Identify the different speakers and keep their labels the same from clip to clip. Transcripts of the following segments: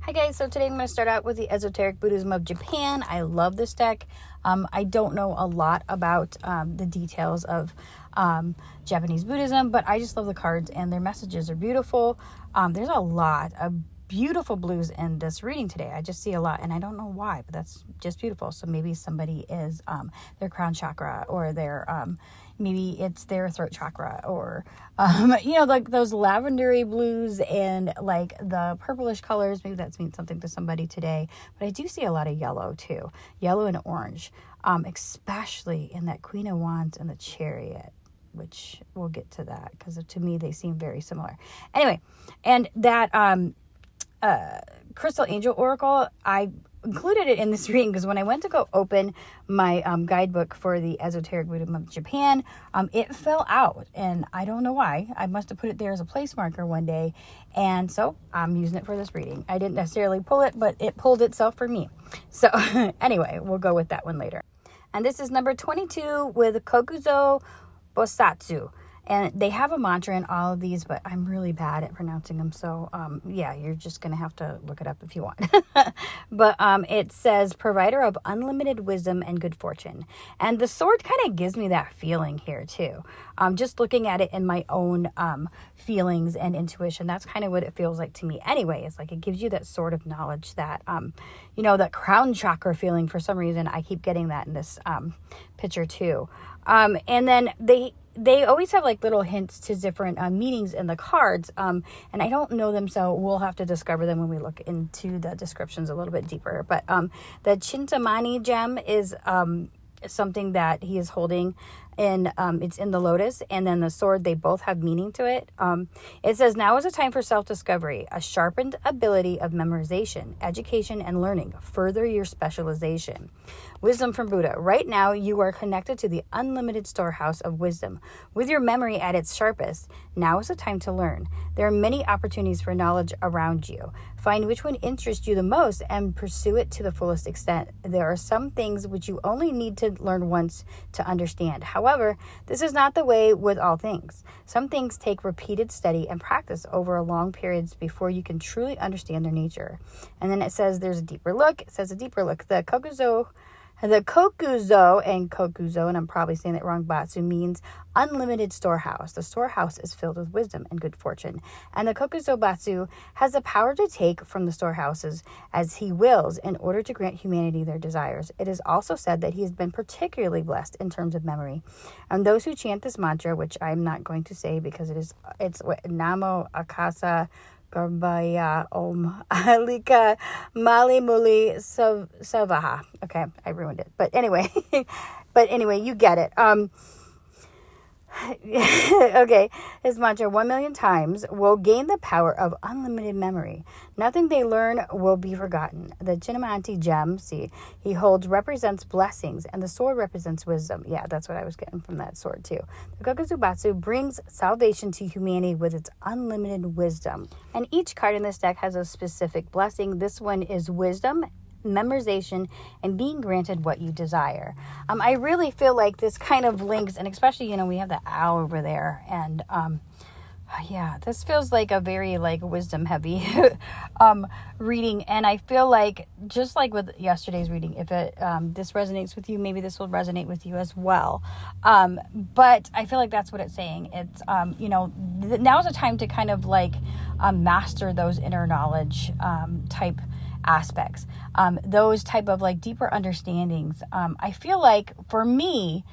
Speaker 1: Hi guys, so today I'm going to start out with the Esoteric Buddhism of Japan. I love this deck. I don't know a lot about the details of Japanese Buddhism, but I just love the cards and their messages are beautiful. There's a lot of beautiful blues in this reading today. I just see a lot and I don't know why, but that's just beautiful. So maybe somebody is their crown chakra, or their maybe it's their throat chakra, or like those lavendery blues and like the purplish colors. Maybe that means something to somebody today. But I do see a lot of yellow too, yellow and orange, especially in that Queen of Wands and the Chariot, which we'll get to that because to me they seem very similar. Anyway, and that Crystal Angel Oracle, I included it in this reading because when I went to go open my guidebook for the Esoteric Buddhism of Japan, it fell out, and I don't know why. I must have put it there as a place marker one day, and so I'm using it for this reading. I didn't necessarily pull it, but it pulled itself for me. So anyway, we'll go with that one later. And this is number 22 with Kokuzo Bosatsu. And they have a mantra in all of these, but I'm really bad at pronouncing them. So, yeah, you're just going to have to look it up if you want. But it says, provider of unlimited wisdom and good fortune. And the sword kind of gives me that feeling here, too. Just looking at it in my own feelings and intuition, that's kind of what it feels like to me anyway. It's like it gives you that sort of knowledge that, that crown chakra feeling. For some reason, I keep getting that in this picture, too. And then they always have like little hints to different meanings in the cards, and I don't know them, so we'll have to discover them when we look into the descriptions a little bit deeper. But the Chintamani gem is something that he is holding, and it's in the lotus, and then the sword, they both have meaning to it. It says, now is a time for self-discovery, a sharpened ability of memorization, education, and learning. Further your specialization. Wisdom from Buddha. Right now, you are connected to the unlimited storehouse of wisdom. With your memory at its sharpest, now is a time to learn. There are many opportunities for knowledge around you. Find which one interests you the most and pursue it to the fullest extent. There are some things which you only need to learn once to understand. However, this is not the way with all things. Some things take repeated study and practice over long periods before you can truly understand their nature. And then it says there's a deeper look. It says a deeper look. The Kokuzo, and I'm probably saying that wrong, Batsu means unlimited storehouse. The storehouse is filled with wisdom and good fortune. And the Kokuzo Batsu has the power to take from the storehouses as he wills in order to grant humanity their desires. It is also said that he has been particularly blessed in terms of memory. And those who chant this mantra, which I'm not going to say because it's Namo Akasa Garbaya Om Alika Mali Muli Savaha. Okay, I ruined it. But anyway, you get it. Okay, his mantra 1,000,000 times will gain the power of unlimited memory. Nothing they learn will be forgotten. The Chinamanti gem, he holds, represents blessings, and the sword represents wisdom. Yeah, that's what I was getting from that sword too. The Kokuzubatsu brings salvation to humanity with its unlimited wisdom. And each card in this deck has a specific blessing. This one is wisdom, memorization, and being granted what you desire. I really feel like this kind of links, and especially, we have the owl over there, and yeah, this feels like a very wisdom heavy reading, and I feel like just like with yesterday's reading, if it this resonates with you, maybe this will resonate with you as well. But I feel like that's what it's saying. It's now's a time to kind of master those inner knowledge type aspects, those type of deeper understandings. I feel like for me,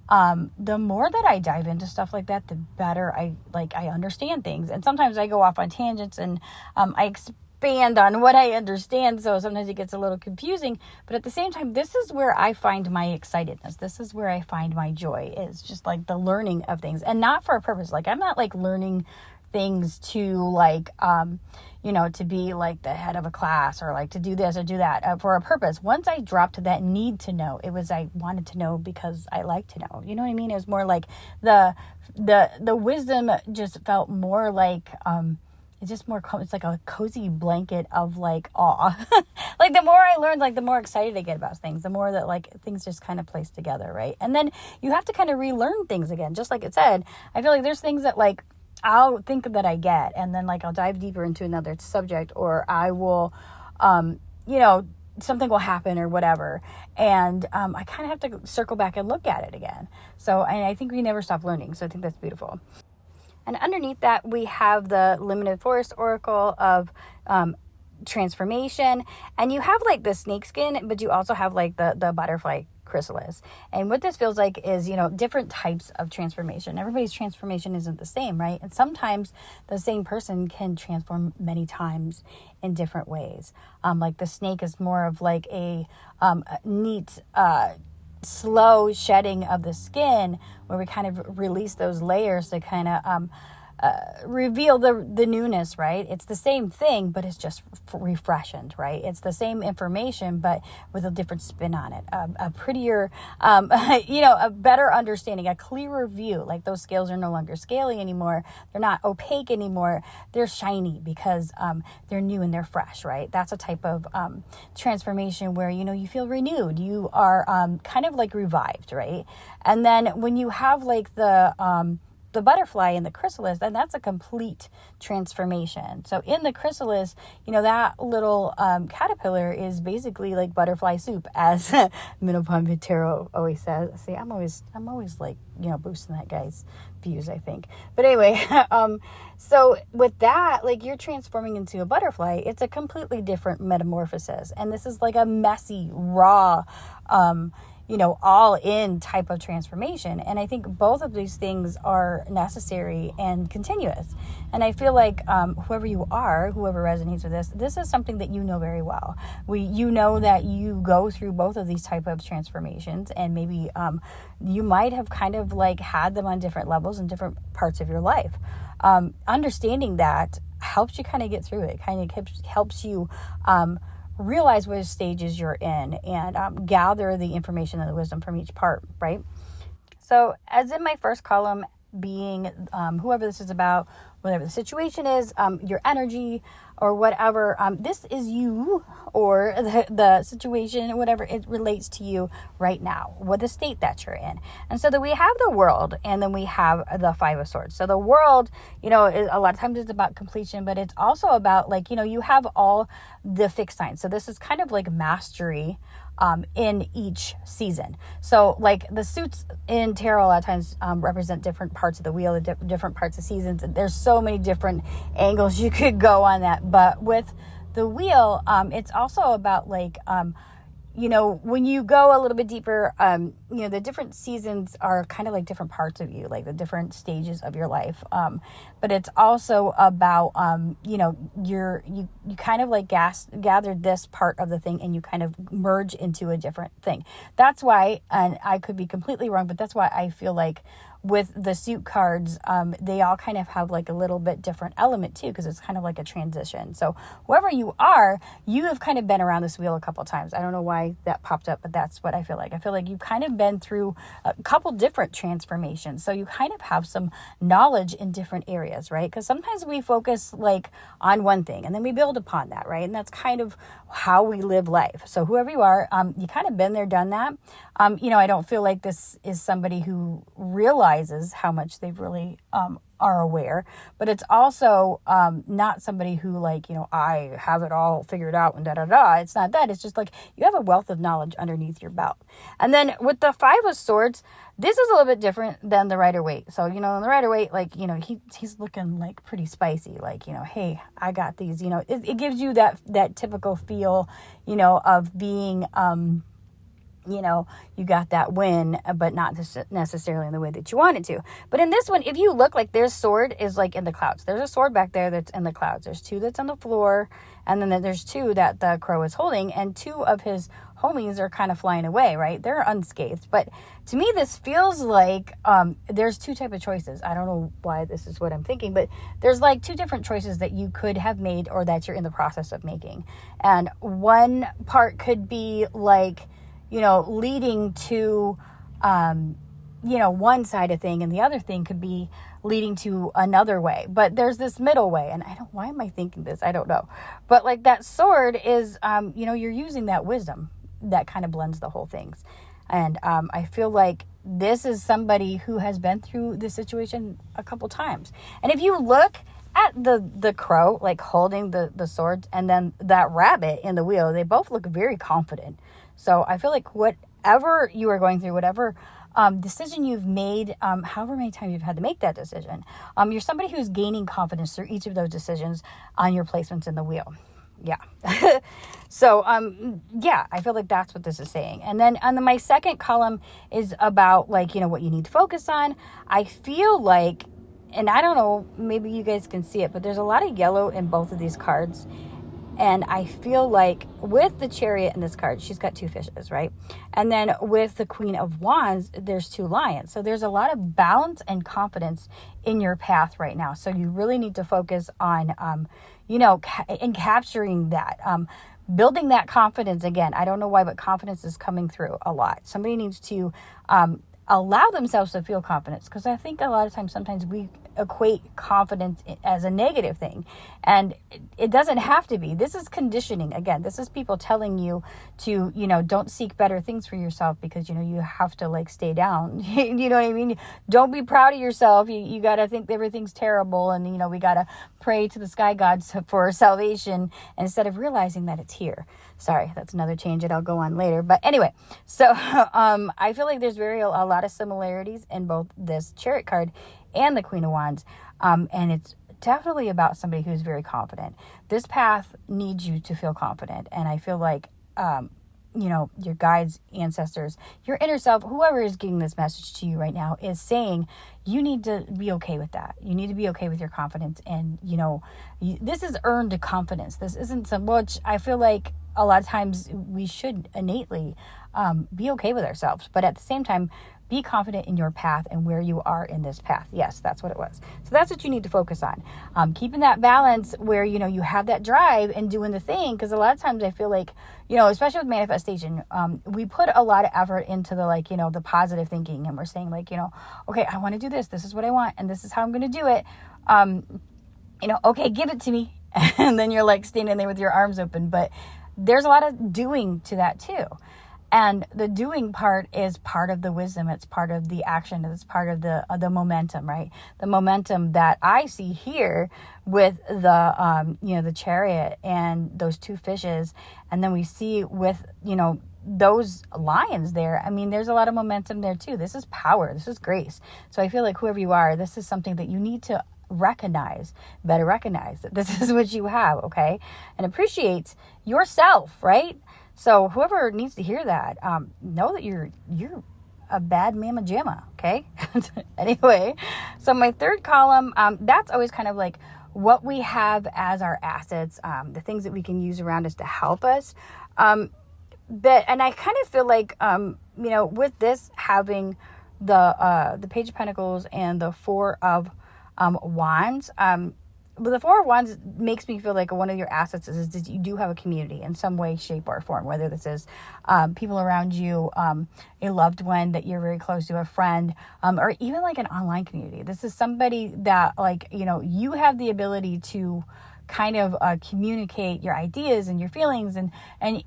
Speaker 1: the more that I dive into stuff like that, the better I understand things. And sometimes I go off on tangents and I expand on what I understand, so sometimes it gets a little confusing. But at the same time, this is where I find my excitedness. This is where I find my joy, is just the learning of things, and not for a purpose. I'm not learning things to to be the head of a class, or to do this or do that for a purpose. Once I dropped that need to know, it was I wanted to know because I like to know. You know what I mean? It was more the wisdom just felt more it's just more, it's like a cozy blanket of awe. The more I learned, the more excited I get about things, the more that things just kind of place together, right? And then you have to kind of relearn things again. Just like it said, I feel like there's things that I'll think that I get, and then I'll dive deeper into another subject, or I will something will happen or whatever. And I kind of have to circle back and look at it again. So, and I think we never stop learning. So I think that's beautiful. And underneath that, we have the Liminal Forrest Oracle of transformation. And you have like the snake skin, but you also have like the butterfly chrysalis. And what this feels like is, different types of transformation. Everybody's transformation isn't the same, right? And sometimes the same person can transform many times in different ways. Like the snake is more of like a neat, slow shedding of the skin, where we kind of release those layers to kind of reveal the newness, right? It's the same thing, but it's just refreshened, right? It's the same information, but with a different spin on it, a prettier, a better understanding, a clearer view. Like those scales are no longer scaly anymore. They're not opaque anymore. They're shiny because they're new and they're fresh, right? That's a type of transformation where, you feel renewed. You are kind of like revived, right? And then when you have like the butterfly and the chrysalis, then that's a complete transformation. So in the chrysalis, that little caterpillar is basically like butterfly soup, as Minopon Tarot always says. See, I'm always like, boosting that guy's views, I think. But anyway, so with that, like you're transforming into a butterfly, it's a completely different metamorphosis. And this is like a messy, raw, all in type of transformation. And I think both of these things are necessary and continuous. And I feel like whoever you are, whoever resonates with this is something that you know very well. You know that you go through both of these type of transformations, and maybe you might have kind of like had them on different levels in different parts of your life. Understanding that helps you kind of get through it, kind of helps you realize which stages you're in, and gather the information and the wisdom from each part, right? So as in my first column, being whoever this is about, whatever the situation is, your energy or whatever, this is you, or the situation, whatever it relates to you right now, what the state that you're in. And so that we have the world, and then we have the Five of Swords. So the world, a lot of times it's about completion, but it's also about like, you have all the fixed signs. So this is kind of like mastery in each season. So like the suits in tarot a lot of times represent different parts of the wheel, the different parts of seasons. There's so many different angles you could go on that. But with the wheel, it's also about like, when you go a little bit deeper, the different seasons are kind of like different parts of you, like the different stages of your life. But it's also about, you kind of like gathered this part of the thing and you kind of merge into a different thing. That's why, and I could be completely wrong, but that's why I feel like with the suit cards, they all kind of have like a little bit different element too, because it's kind of like a transition. So whoever you are, you have kind of been around this wheel a couple times. I don't know why that popped up, but that's what I feel like. I feel like you've kind of been through a couple different transformations. So you kind of have some knowledge in different areas, right? Because sometimes we focus like on one thing and then we build upon that, right? And that's kind of how we live life. So whoever you are, you kind of been there, done that. I don't feel like this is somebody who realizes how much they've really are aware, but it's also not somebody who like, I have it all figured out and da-da-da. It's not that. It's just like you have a wealth of knowledge underneath your belt. And then with the Five of Swords, this is a little bit different than the Rider-Waite. So, in the Rider-Waite, like, he's looking like pretty spicy, like, hey, I got these, it gives you that typical feel, of being, you got that win, but not necessarily in the way that you want it to. But in this one, if you look, like their sword is like in the clouds. There's a sword back there that's in the clouds. There's two that's on the floor, and then there's two that the crow is holding, and two of his homies are kind of flying away, right? They're unscathed. But to me, this feels like there's two type of choices. I don't know why this is what I'm thinking, but there's like two different choices that you could have made or that you're in the process of making. And one part could be like, leading to, one side of thing, and the other thing could be leading to another way. But there's this middle way, and why am I thinking this? I don't know. But like that sword is, you're using that wisdom that kind of blends the whole things. And I feel like this is somebody who has been through this situation a couple times. And if you look at the crow, like holding the swords, and then that rabbit in the wheel, they both look very confident. So I feel like whatever you are going through, whatever decision you've made, however many times you've had to make that decision, you're somebody who's gaining confidence through each of those decisions on your placements in the wheel. Yeah. So, yeah, I feel like that's what this is saying. And then my second column is about, like, you know, what you need to focus on. I feel like, and I don't know, maybe you guys can see it, but there's a lot of yellow in both of these cards. And I feel like with the Chariot in this card, she's got 2 fishes, right? And then with the Queen of Wands, there's 2 lions. So there's a lot of balance and confidence in your path right now. So you really need to focus on, you know, in capturing that, building that confidence again. I don't know why, but confidence is coming through a lot. Somebody needs to allow themselves to feel confidence, because I think a lot of times, sometimes we equate confidence as a negative thing, and it doesn't have to be. This is conditioning. Again, this is people telling you to, you know, don't seek better things for yourself, because, you know, you have to, like, stay down. You know what I mean? Don't be proud of yourself. You got to think everything's terrible, and, you know, we got to pray to the sky gods for salvation instead of realizing that it's here. Sorry, that's another tangent I'll go on later. But anyway, so I feel like there's a lot of similarities in both this Chariot card and the Queen of Wands. And it's definitely about somebody who's very confident. This path needs you to feel confident. And I feel like, you know, your guides, ancestors, your inner self, whoever is getting this message to you right now is saying you need to be okay with that. You need to be okay with your confidence. And, you know, this is earned confidence. This isn't some, which I feel like a lot of times we should innately be okay with ourselves. But at the same time, be confident in your path and where you are in this path. Yes, that's what it was. So that's what you need to focus on. Keeping that balance where, you know, you have that drive and doing the thing. Because a lot of times I feel like, you know, especially with manifestation, we put a lot of effort into the, like, you know, the positive thinking. And we're saying, like, you know, okay, I want to do this. This is what I want. And this is how I'm going to do it. You know, okay, give it to me. And then you're, like, standing there with your arms open. But there's a lot of doing to that too. And the doing part is part of the wisdom. It's part of the action. It's part of the momentum, right? The momentum that I see here with the, you know, the Chariot and those 2 fishes. And then we see with, you know, those lions there. I mean, there's a lot of momentum there too. This is power. This is grace. So I feel like whoever you are, this is something that you need to better recognize that this is what you have, okay? And appreciate yourself, right? So whoever needs to hear that, know that you're a bad mama jamma, okay? Anyway, so my third column, that's always kind of like what we have as our assets, the things that we can use around us to help us. And I kind of feel like, you know, with this having the Page of Pentacles and the Four of Wands, but the Four of Wands makes me feel like one of your assets is that you do have a community in some way, shape, or form, whether this is people around you, a loved one that you're very close to, a friend, or even like an online community. This is somebody that, like, you know, you have the ability to kind of communicate your ideas and your feelings and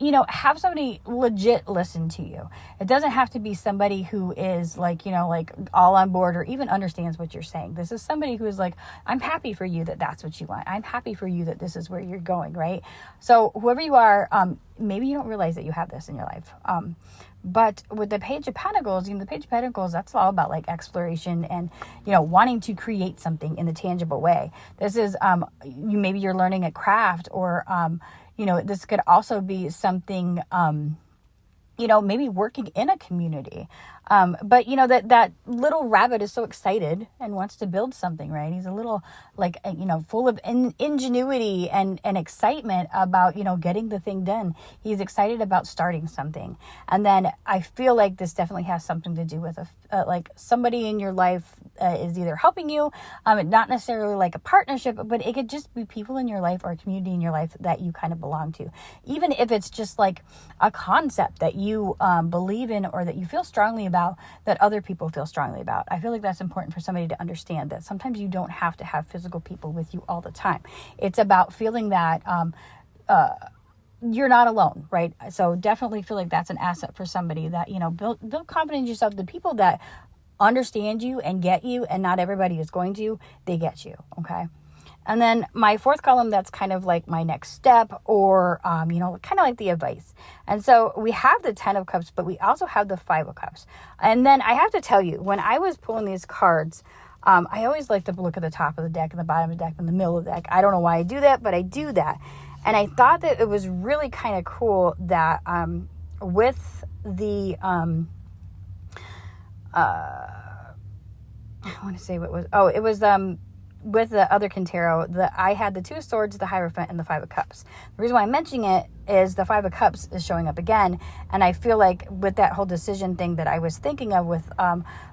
Speaker 1: you know, have somebody legit listen to you. It doesn't have to be somebody who is, like, you know, like all on board or even understands what you're saying. This is somebody who is like, I'm happy for you that that's what you want. I'm happy for you that this is where you're going, right? So whoever you are, maybe you don't realize that you have this in your life. But with the Page of Pentacles, you know, the Page of Pentacles, that's all about, like, exploration and, you know, wanting to create something in a tangible way. This is, maybe you're learning a craft, or, you know, this could also be something, you know, maybe working in a community. But, you know, that little rabbit is so excited and wants to build something, right? He's a little, like, you know, full of ingenuity and excitement about, you know, getting the thing done. He's excited about starting something. And then I feel like this definitely has something to do with, like, somebody in your life is either helping you, not necessarily like a partnership, but it could just be people in your life or a community in your life that you kind of belong to. Even if it's just like a concept that you believe in or that you feel strongly about, that other people feel strongly about. I feel like that's important for somebody to understand, that sometimes you don't have to have physical people with you all the time. It's about feeling that you're not alone, right? So definitely feel like that's an asset for somebody, that, you know, build confidence in yourself. The people that understand you and get you, and not everybody is going to, they get you, okay? And then my fourth column, that's kind of like my next step, or, kind of like the advice. And so we have the 10 of Cups, but we also have the 5 of Cups. And then I have to tell you, when I was pulling these cards, I always like to look at the top of the deck and the bottom of the deck and the middle of the deck. I don't know why I do that, but I do that. And I thought that it was really kind of cool that with the, I want to say what was, it was with the Otherkin tarot, I had the 2 of Swords, the Hierophant, and the 5 of Cups. The reason why I'm mentioning it is the 5 of Cups is showing up again, and I feel like with that whole decision thing that I was thinking of with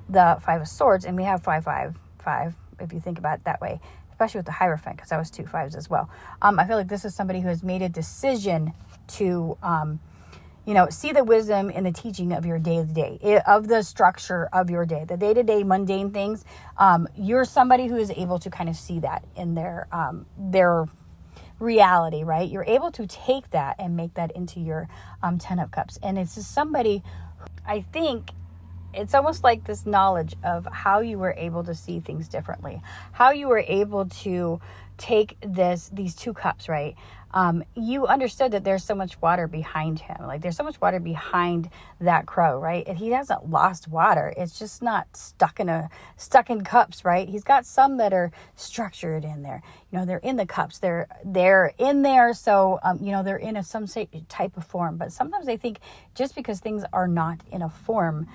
Speaker 1: the 5 of Swords, and we have 5, 5, 5, if you think about it that way, especially with the Hierophant, because that was 2 5s as well. I feel like this is somebody who has made a decision to see the wisdom in the teaching of your day-to-day, of the structure of your day, the day-to-day mundane things. You're somebody who is able to kind of see that in their reality, right? You're able to take that and make that into your 10 of Cups. And it's just somebody, I think, it's almost like this knowledge of how you were able to see things differently, how you were able to take these 2 cups, right? You understood that there's so much water behind him. Like there's so much water behind that crow, right? And he hasn't lost water. It's just not stuck in cups, right? He's got some that are structured in there. They're in the cups. They're in there. So, they're in some type of form. But sometimes I think just because things are not in a form,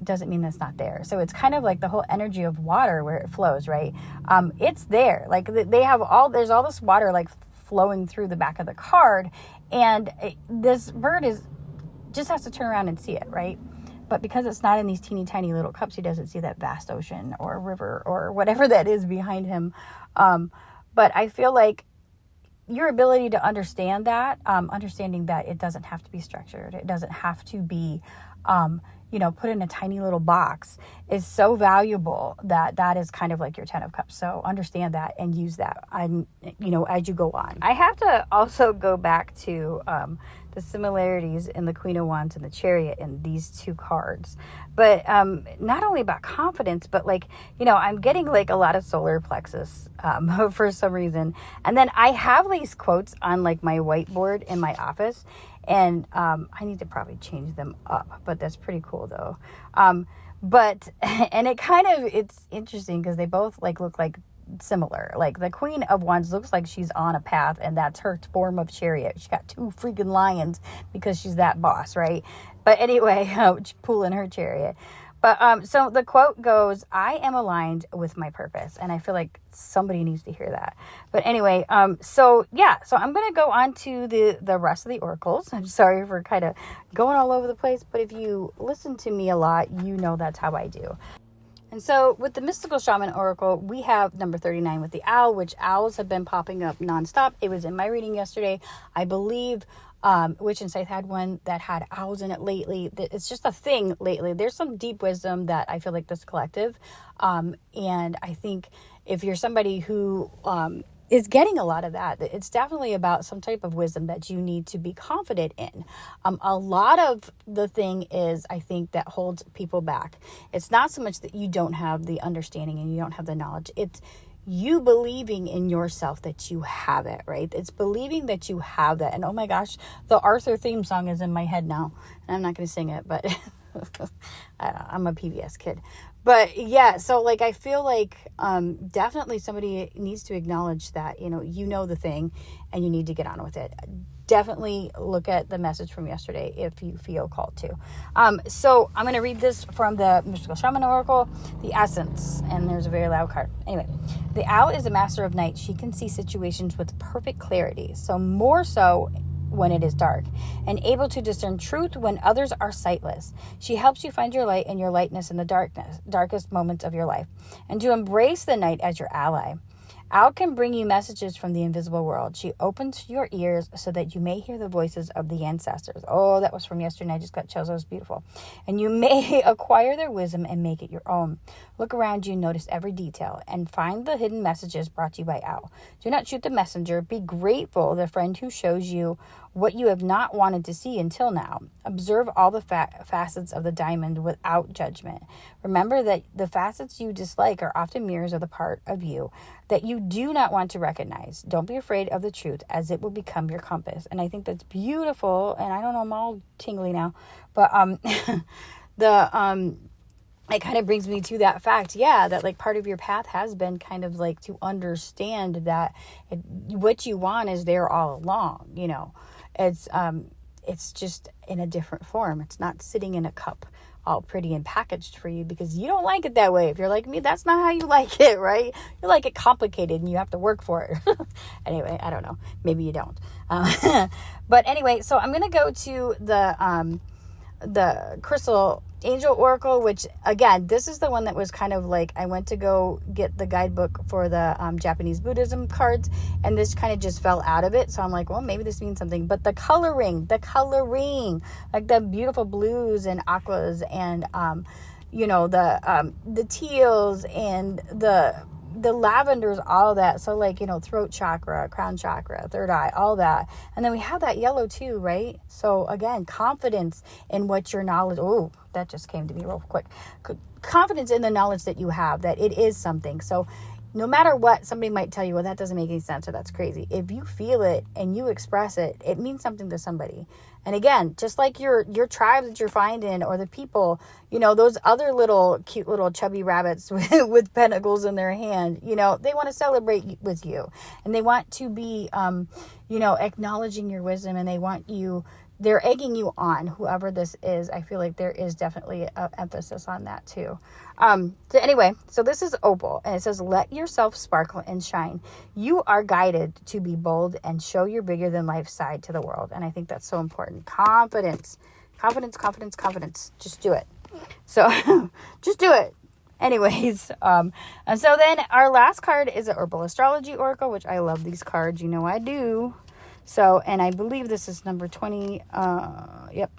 Speaker 1: doesn't mean that's not there. So it's kind of like the whole energy of water where it flows, right? It's there. Like there's all this water like flowing through the back of the card, and this bird just has to turn around and see it, right? But because it's not in these teeny tiny little cups, he doesn't see that vast ocean or river or whatever that is behind him. But I feel like your ability to understand that, understanding that it doesn't have to be structured, it doesn't have to be put in a tiny little box, is so valuable that is kind of like your 10 of Cups. So understand that and use that, as you go on. I have to also go back to the similarities in the Queen of Wands and the Chariot in these 2 cards. But not only about confidence, but I'm getting like a lot of solar plexus for some reason. And then I have these quotes on like my whiteboard in my office. And I need to probably change them up, but that's pretty cool though. And it's interesting because they both look like similar. Like the Queen of Wands looks like she's on a path, and that's her form of chariot. She got 2 freaking lions because she's that boss, right? But anyway, pulling her chariot. But so the quote goes, "I am aligned with my purpose," and I feel like somebody needs to hear that. But anyway, so I'm gonna go on to the rest of the oracles. I'm sorry for kind of going all over the place, but if you listen to me a lot, that's how I do. And so with the Mystical Shaman Oracle, we have number 39 with the owl, which owls have been popping up nonstop. It was in my reading yesterday. I believe Witch and Scythe had one that had owls in it lately. It's just a thing lately. There's some deep wisdom that I feel like this collective. And I think if you're somebody who is getting a lot of that, it's definitely about some type of wisdom that you need to be confident in. A lot of the thing is, I think, that holds people back. It's not so much that you don't have the understanding and you don't have the knowledge. It's you believing in yourself that you have it, right? It's believing that you have that. And oh my gosh, the Arthur theme song is in my head now. And I'm not going to sing it, but I'm a PBS kid. But yeah, so I feel like definitely somebody needs to acknowledge that, you know the thing and you need to get on with it. Definitely look at the message from yesterday if you feel called to. So I'm going to read this from the Mystical Shaman Oracle, the Essence, and there's a very loud card. Anyway, the owl is a master of night. She can see situations with perfect clarity, so more so when it is dark, and able to discern truth when others are sightless. She helps you find your light and your lightness in the darkest moments of your life, and to embrace the night as your ally. Owl can bring you messages from the invisible world. She opens your ears so that you may hear the voices of the ancestors. Oh, that was from yesterday. I just got chills. That was beautiful. And you may acquire their wisdom and make it your own. Look around you, notice every detail, and find the hidden messages brought to you by Owl. Do not shoot the messenger. Be grateful the friend who shows you what you have not wanted to see until now. Observe all the facets of the diamond without judgment. Remember that the facets you dislike are often mirrors of the part of you that you do not want to recognize. Don't be afraid of the truth, as it will become your compass. And I think that's beautiful. And I don't know, I'm all tingly now, but it kind of brings me to that fact, that like part of your path has been kind of like to understand that what you want is there all along. It's just in a different form. It's not sitting in a cup all pretty and packaged for you because you don't like it that way. If you're like me, that's not how you like it, right? You like it complicated and you have to work for it. Anyway, I don't know. Maybe you don't. But anyway, so I'm going to go to the Crystal Angel Oracle, which again, this is the one that was kind of like, I went to go get the guidebook for the Japanese Buddhism cards, and this kind of just fell out of it. So I'm like, well, maybe this means something. But the coloring, like the beautiful blues and aquas and, the teals and the lavenders, all that. So like, throat chakra, crown chakra, third eye, all that. And then we have that yellow too, right? So again, confidence in what your knowledge, oh, that just came to me real quick. Confidence in the knowledge that you have, that it is something. So no matter what, somebody might tell you, well, that doesn't make any sense or that's crazy. If you feel it and you express it, it means something to somebody. And again, just like your tribe that you're finding, or the people, those other little cute little chubby rabbits with pentacles in their hand, they want to celebrate with you, and they want to be, acknowledging your wisdom, and they're egging you on, whoever this is. I feel like there is definitely an emphasis on that too. So this is Opal, and it says, let yourself sparkle and shine. You are guided to be bold and show your bigger than life side to the world. And I think that's so important. Confidence. Just do it. So just do it. Anyways, and so then our last card is an Herbal Astrology Oracle, which I love these cards. I do. So, and I believe this is number 20. Yep.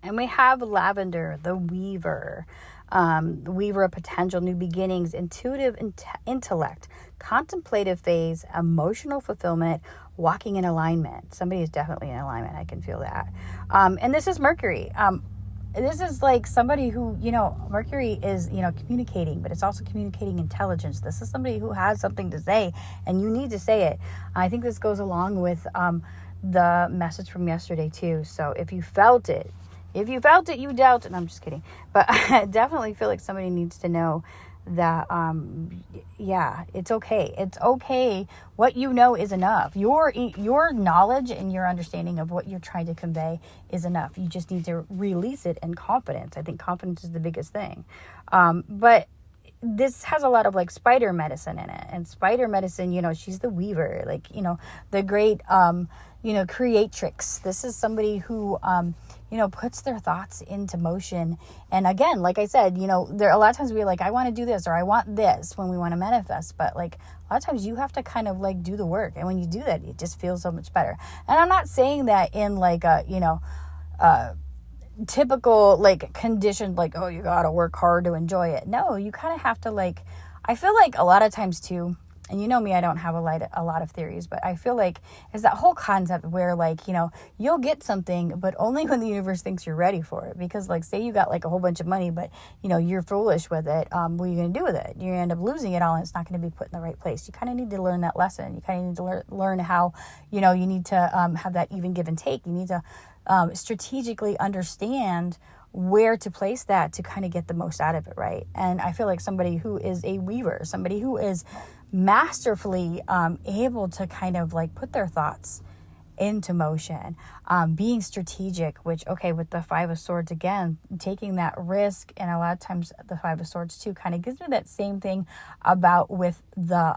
Speaker 1: And we have Lavender, the Weaver. The Weaver of potential, new beginnings, intuitive intellect, contemplative phase, emotional fulfillment, walking in alignment. Somebody is definitely in alignment. I can feel that. And this is Mercury. This is like somebody who, Mercury is, communicating, but it's also communicating intelligence. This is somebody who has something to say, and you need to say it. I think this goes along with the message from yesterday too. So if you felt it, you doubt it. I'm just kidding. But I definitely feel like somebody needs to know that, it's okay. It's okay. What you know is enough. Your knowledge and your understanding of what you're trying to convey is enough. You just need to release it in confidence. I think confidence is the biggest thing. But this has a lot of like spider medicine in it, and spider medicine, she's the weaver, like, the great, creatrix. This is somebody who, puts their thoughts into motion. And again, like I said, there are a lot of times we're like, I want to do this, or I want this, when we want to manifest. But like a lot of times you have to kind of like do the work. And when you do that, it just feels so much better. And I'm not saying that in like a, typical like conditioned, like, oh, you got to work hard to enjoy it. No, you kind of have to like, I feel like a lot of times too, and me, I don't have a lot of theories, but I feel like it's that whole concept where like, you'll get something, but only when the universe thinks you're ready for it. Because like, say you got like a whole bunch of money, but you're foolish with it. What are you going to do with it? You're going to end up losing it all, and it's not going to be put in the right place. You kind of need to learn that lesson. You kind of need to learn how, you need to have that even give and take. You need to strategically understand where to place that to kind of get the most out of it, right? And I feel like somebody who is a weaver, somebody who is masterfully able to kind of like put their thoughts into motion, being strategic, which, okay, with the Five of Swords, again, taking that risk, and a lot of times the Five of Swords too kind of gives me that same thing about with the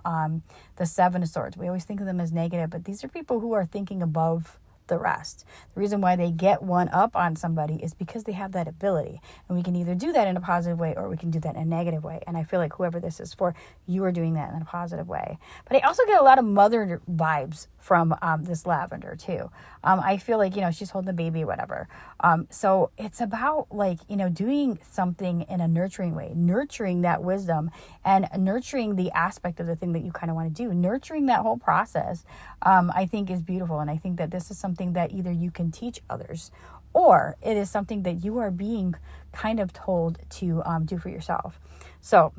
Speaker 1: Seven of Swords. We always think of them as negative, but these are people who are thinking above the rest. The reason why they get one up on somebody is because they have that ability, and we can either do that in a positive way or we can do that in a negative way. And I feel like whoever this is for, you are doing that in a positive way. But I also get a lot of mother vibes from this lavender too. I feel like, she's holding the baby, whatever. So it's about like, doing something in a nurturing way, nurturing that wisdom and nurturing the aspect of the thing that you kind of want to do, nurturing that whole process, I think is beautiful. And I think that this is something that either you can teach others, or it is something that you are being kind of told to do for yourself. So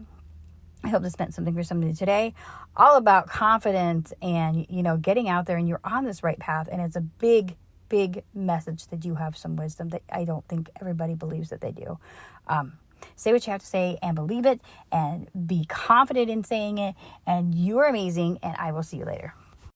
Speaker 1: I hope this meant something for somebody today. All about confidence and, getting out there, and you're on this right path. And it's a big, big message that you have some wisdom that I don't think everybody believes that they do. Say what you have to say and believe it, and be confident in saying it. And you're amazing. And I will see you later.